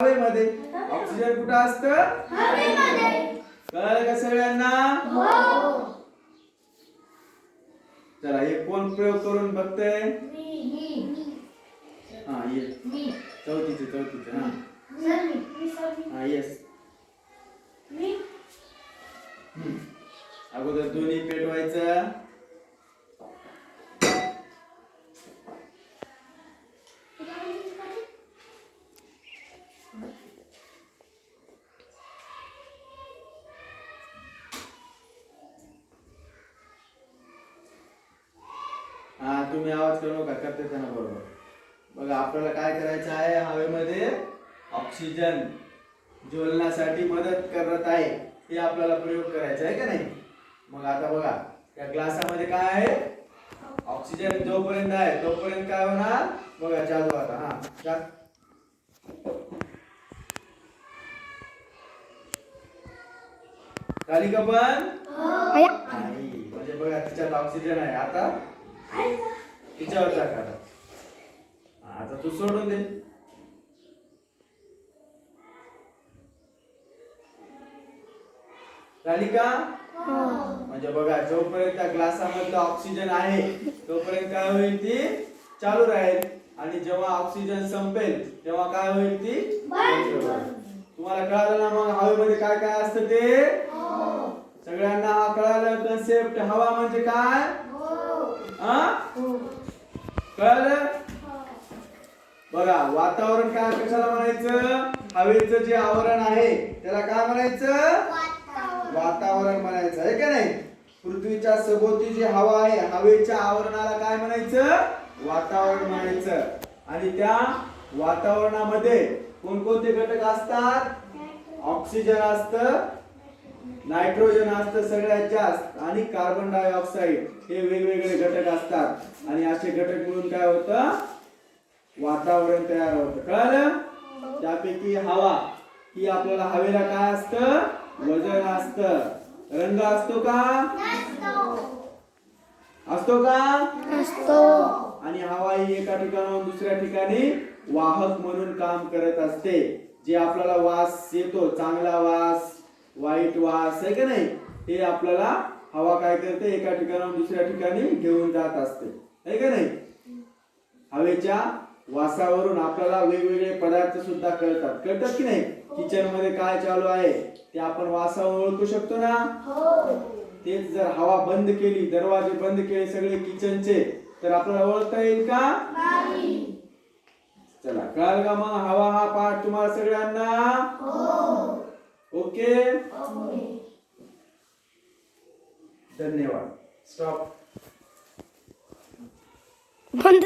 हवेमध्ये. ऑक्सिजन कुठं असतं? हवेमध्ये. कळलं का सगळ्यांना? हो. चला हे कोण प्रयोग करून बघतंय? हा ये चौथीचे हा हा येस. अगोदर दोन्ही पेटवायचं. हा तुम्ही आवाज करू नका, करते त्यांना बरोबर. बघा आपल्याला काय करायचं आहे, हवेमध्ये ऑक्सिजन ज्वलनासाठी मदत करत आहे, हे आपल्याला प्रयोग करायचा आहे का नाही. मग आता बघा या ग्लासामध्ये काय आहे, ऑक्सिजन जोपर्यंत आहे तोपर्यंत काय होणार बघा. चालू आता. हा चाल. झाली का पण? नाही म्हणजे बघा तिच्यात ऑक्सिजन आहे. आता तिच्यावर टाका. आता तू सोडून दे. झाली का? म्हणजे बघा जोपर्यंत ग्लासामध्ये ऑक्सिजन आहे तोपर्यंत काय होईल, ती चालू राहील. आणि जेव्हा ऑक्सिजन संपेल तेव्हा काय होईल, ती बंद होईल. तुम्हाला कळालं ना मग हवेमध्ये काय काय असतं ते? सगळ्यांना हा कळालं कन्सेप्ट? हवा म्हणजे काय? कळालं? बघा वातावरण काय कशाला म्हणायचं? हवेचं जे आवरण आहे त्याला काय म्हणायचं? वातावरण म्हणायचं आहे का नाही. पृथ्वीच्या सभोवती जी हवा आहे हवेच्या आवरणाला काय म्हणायचं? वातावरण म्हणायचं. आणि त्या वातावरणामध्ये कोणकोणते घटक असतात? ऑक्सिजन असतं, नायट्रोजन असतं सगळ्यात जास्त, आणि कार्बन डायऑक्साइड, हे वेगवेगळे घटक असतात. आणि असे घटक मिळून काय होतं? वातावरण तयार होतं. कळलं? त्यापैकी हवा ही आपल्याला हवेला काय असतं? वजन असतं. रंग असतो का? असतो का? असतो. आणि हवा ही एका ठिकाणाहून दुसऱ्या ठिकाणी वाहक म्हणून काम करत असते. जे आपल्याला वास येतो, चांगला वास, वाईट वास आहे का नाही, हे आपल्याला हवा काय करते, एका ठिकाणाहून दुसऱ्या ठिकाणी घेऊन जात असते आहे का नाही. हवेच्या वासावरून आपल्याला वेगवेगळे पदार्थ सुद्धा कळतात की नाही. किचन मध्ये काय चालू आहे ते आपण वासावरून ओळखू शकतो ना. तेच जर हवा बंद केली, दरवाजे बंद केले सगळे किचनचे, तर आपल्याला ओळखता येईल का? नाही. चला कळलं का मग हवा हा पाठ तुम्हाला सगळ्यांना? ओके. धन्यवाद. स्टॉप. बंद